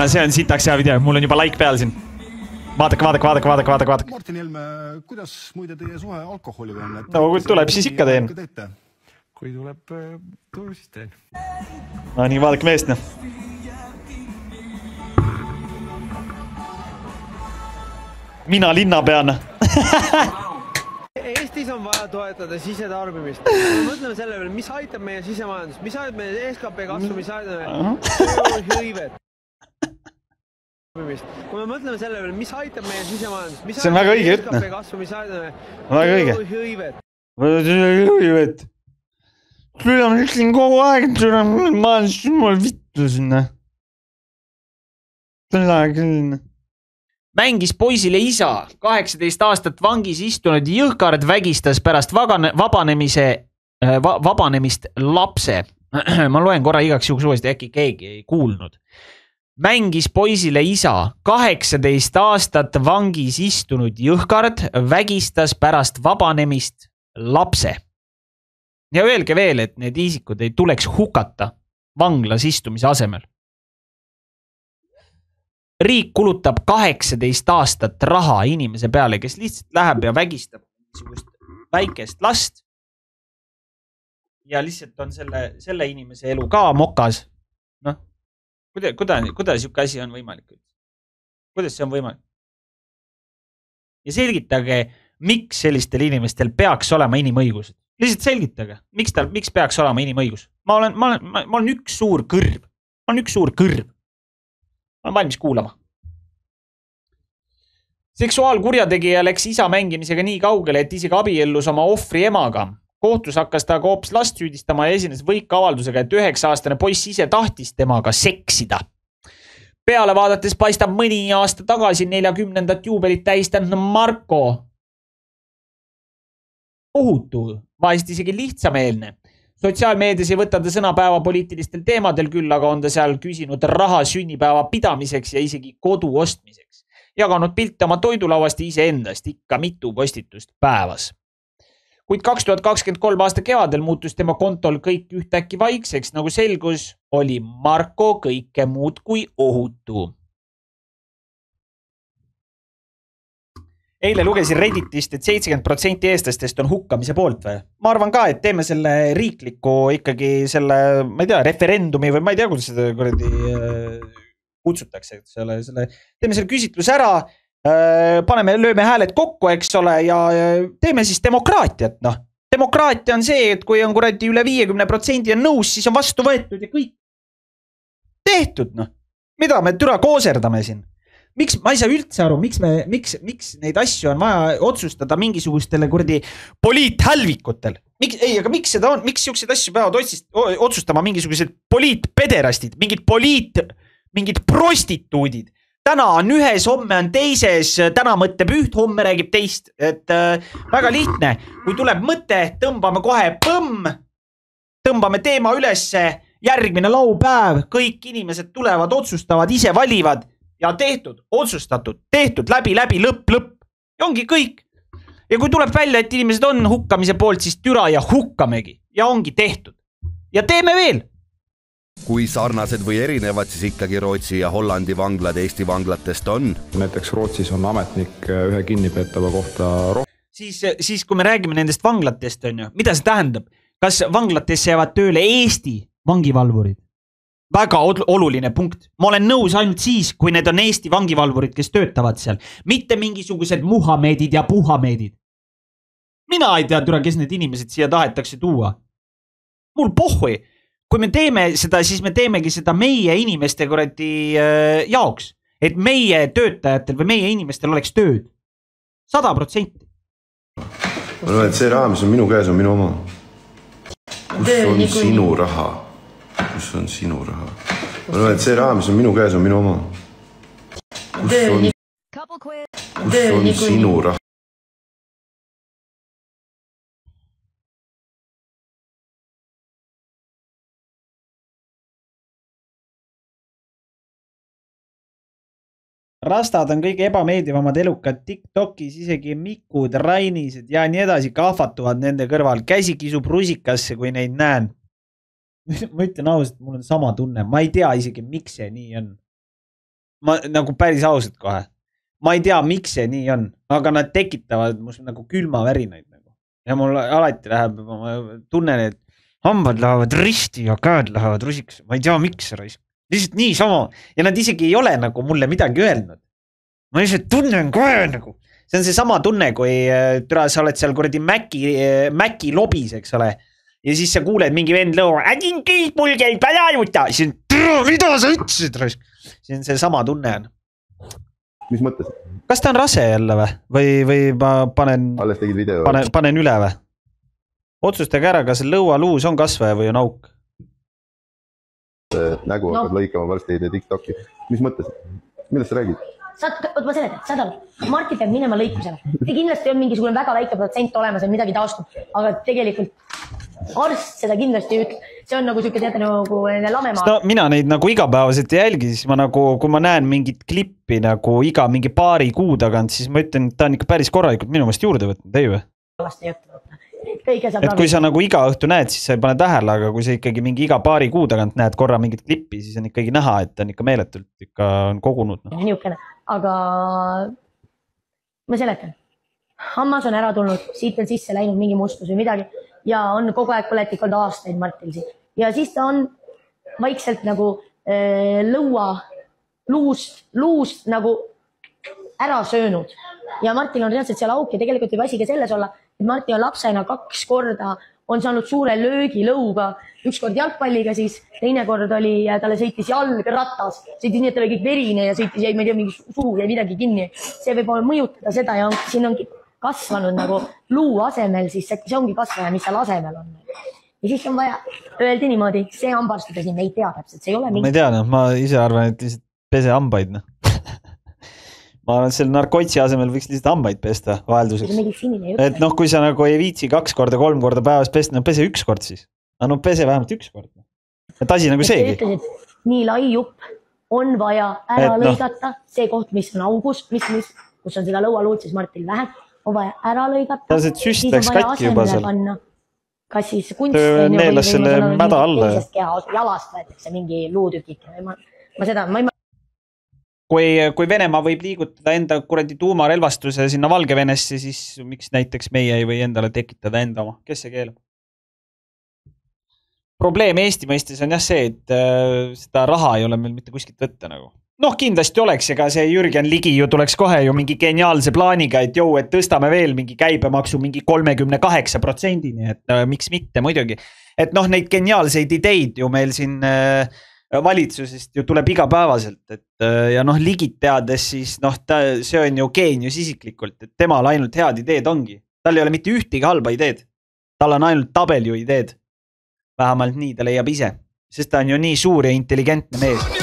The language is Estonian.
see on sitaks hea video, mul on juba like peal siin. Vaadake. Martin Helme, kuidas muide teie suhe alkoholiga on? No kui tuleb, siis ikka teen. Kui tuleb, siis teen. No nii, vaadake meest, noh. Mina linnapeana. Eestis on vaja toetada sisetarbimist. Mõtleme selle peale, mis aitab meie sisemajandust, mis aitab meie SKP kasvu, mis aitab hõivet. Kui me mõtleme selle peale, mis aitab meie sisemajandust, mis aitab meie SKP kasvu, mis aitab hõivet. Hõivet. Tule on ütlen kogu aeg, tule mul vittu sinna. Tule küll. Mängis poisile isa, 18 aastat vangis istunud jõhkard vägistas pärast vabanemist lapse. Ma loen korra igaks juhuks uuesti, äkki keegi ei kuulnud. Mängis poisile isa, 18 aastat vangis istunud jõhkard vägistas pärast vabanemist lapse. Ja öelge veel, et need isikud ei tuleks hukata vanglas istumise asemel. Riik kulutab 18 aastat raha inimese peale, kes lihtsalt läheb ja vägistab väikest last. Ja lihtsalt on selle inimese elu ka mokas. Noh, kuidas siuke asi on võimalik? Kuidas see on võimalik? Ja selgitage, miks sellistel inimestel peaks olema inimõigused. Lihtsalt selgitage, miks peaks olema inimõigus. Ma olen üks suur kõrv. Ma olen valmis kuulama. Seksuaalkurjategija läks isa mängimisega nii kaugele, et isegi abiellus oma ohvri emaga. Kohtus hakkas ta hoopis last süüdistama ja esines võikavaldusega, et 9-aastane poiss ise tahtis temaga seksida. Peale vaadates paistab mõni aasta tagasi 40. juubelit tähistanud Marko ohutu, vahest isegi lihtsameelne. Sotsiaalmeedias ei võta ta sõnapäeva poliitilistel teemadel küll, aga on ta seal küsinud raha sünnipäeva pidamiseks ja isegi kodu ostmiseks. Jaganud pilte oma toidulauast ise endast, ikka mitu postitust päevas. Kuid 2023 aasta kevadel muutus tema kontol kõik ühtäkki vaikseks, nagu selgus, oli Marko kõike muud kui ohutu. Eile lugesin Redditist, et 70% eestlastest on hukkamise poolt või? Ma arvan ka, et teeme selle riikliku ikkagi selle, ma ei tea, referendumi või ma ei tea, kuidas seda kutsutakse. Teeme selle küsitlus ära, lööme hääled kokku, eks ole, ja teeme siis demokraatiat. No. Demokraatia on see, et kui on kuradi üle 50% on nõus, siis on vastu võetud ja kõik tehtud. No. Mida me türa kooserdame siin? Miks, ma ei saa üldse aru, miks neid asju on vaja otsustada mingisugustele kuradi poliithälvikutel? Aga miks seda on? Miks siukseid asju peavad otsustama mingisugused poliitpederastid, mingid prostituudid? Täna on ühes, homme on teises, täna mõtleb üht, homme räägib teist. Et väga lihtne. Kui tuleb mõte, tõmbame kohe tõmbame teema ülesse, järgmine laupäev, kõik inimesed tulevad, otsustavad, ise valivad. Ja tehtud, otsustatud, tehtud, läbi, lõpp. Ja ongi kõik. Ja kui tuleb välja, et inimesed on hukkamise poolt, siis türa ja hukkamegi. Ja ongi tehtud. Ja teeme veel. Kui sarnased või erinevad, siis ikkagi Rootsi ja Hollandi vanglad Eesti vanglatest on. Näiteks Rootsis on ametnik ühe kinnipeetava kohta Siis kui me räägime nendest vanglatest, on ju, mida see tähendab? Kas vanglatesse jäävad tööle Eesti vangivalvurid? Väga oluline punkt. Ma olen nõus ainult siis, kui need on Eesti vangivalvurid, kes töötavad seal. Mitte mingisugused Muhamedid ja Puhamedid. Mina ei tea, kes need inimesed siia tahetakse tuua. Mul pohhui. Kui me teeme seda, siis me teemegi seda meie inimeste kuradi jaoks. Et meie töötajatel või meie inimestel oleks tööd. 100%. Ma loen, et see raha, mis on minu käes, on minu oma. Kus on sinu raha? Kus on sinu raha? Ma loen, et see raha, mis on minu käes, on minu oma. Kus on sinu raha? Rastad on kõige ebameeldivamad elukad TikTokis, isegi Mikud, Rainised ja nii edasi kahvatuvad nende kõrval. Käsi kisub rusikasse, kui neid näen. Ma ütlen ausalt, mul on sama tunne. Ma ei tea isegi, miks see nii on. ma nagu päris ausalt kohe. Ma ei tea, miks see nii on, aga nad tekitavad mus nagu külmavärinaid nagu. Ja mul alati läheb, ma tunnen, et hambad lähevad risti ja käed lähevad rusiks. Ma ei tea, miks raisk. Lihtsalt nii sama. Ja nad isegi ei ole nagu mulle midagi öelnud. Ma lihtsalt tunnen kohe nagu. See on see sama tunne, kui türa sa oled seal kuradi Mäki lobis, eks ole. Ja siis sa kuuled mingi vend lõu, ädin kõik mul käib pädajuta. Siis on, mida sa ütlesid, raisk? See on see sama tunne on. Mis mõttes? Kas ta on rase jälle või ma panen, alles tegid video. Panen üle või? Otsustage ära, kas lõualuus on kasvaja või on auk? Nägu hakkad lõikama, varsti ei tee TikToki. Mis mõttes? Millest sa räägid? Ma seletan, saad aru, Marti peab minema lõikusele. Te kindlasti on mingisugune väga väike protsent olemas, et midagi taastub, aga tegelikult arst seda kindlasti ütleb. See on nagu siuke teate nagu lamemaa. No, mina neid nagu igapäevaselt jälgi, siis ma nagu, kui ma näen mingit klippi nagu iga mingi paari kuu tagant, siis ma ütlen, et ta on ikka päris korralikult minu meelest juurde võtnud, ei või? Et kui sa nagu iga õhtu näed, siis sa ei pane tähele, aga kui sa ikkagi mingi iga paari kuu tagant näed korra mingit klippi, siis on ikkagi näha, et on ikka meeletult ikka on kogunud. No. Niukene, aga ma seletan. Hammas on ära tulnud, siit on sisse läinud mingi mustus või midagi ja on kogu aeg põletik olnud aastaid Martil siin. Ja siis ta on vaikselt nagu luust nagu ära söönud. Ja Martil on reaalselt seal auk ja tegelikult võib asi ka selles olla, et Marti on lapsena 2 korda on saanud suure löögi lõuga, 1 kord jalgpalliga siis, teine kord oli, talle sõitis jalg ratas, sõitis nii, et talle kõik verine ja sõitis jäi, ma ei tea, mingi suu ja midagi kinni. See võib olla mõjutada seda ja siin ongi kasvanud nagu luu asemel, siis see ongi kasvaja, mis seal asemel on. Ja siis on vaja öelda niimoodi, see hambastuda siin, me ei tea täpselt, see ei ole mingi... Ma ei tea, ma ise arvan, et lihtsalt pese hambaid. No. Ma arvan, et selle narkotsi asemel võiks lihtsalt hambaid pesta vahelduseks. Et noh, kui sa nagu ei viitsi 2 korda, 3 korda päevas pesta, no pese 1 kord siis. No pese vähemalt 1 kord. Et asi nagu seegi. Nii lai jupp on vaja ära lõigata, see koht, mis on augus, kus on seda lõualuud, siis Martil vähem, on vaja ära lõigata. Süst läks katki juba seal. Kas siis kunst neelas selle mäda alla. Jalast võetakse mingi luutükik. Ma seda, ma ei Kui Venemaa võib liigutada enda kuradi tuumarelvastuse sinna Valgevenesse, siis miks näiteks meie ei või endale tekitada enda oma? Kes see keelab? Probleem Eesti mõistes on jah see, et seda raha ei ole meil mitte kuskilt võtta nagu. Noh, kindlasti oleks, ega see Jürgen Ligi ju tuleks kohe ju mingi geniaalse plaaniga, et jõu, et tõstame veel mingi käibemaksu mingi 38%, et miks mitte muidugi. Et noh, neid geniaalseid ideid ju meil siin... valitsusest ju tuleb igapäevaselt, et ja noh, Ligit teades siis noh, see on ju geenius isiklikult, et temal ainult head ideed ongi. Tal ei ole mitte ühtegi halba ideed. Tal on ainult tabelju ideed. Vähemalt nii ta leiab ise, sest ta on ju nii suur ja intelligentne mees.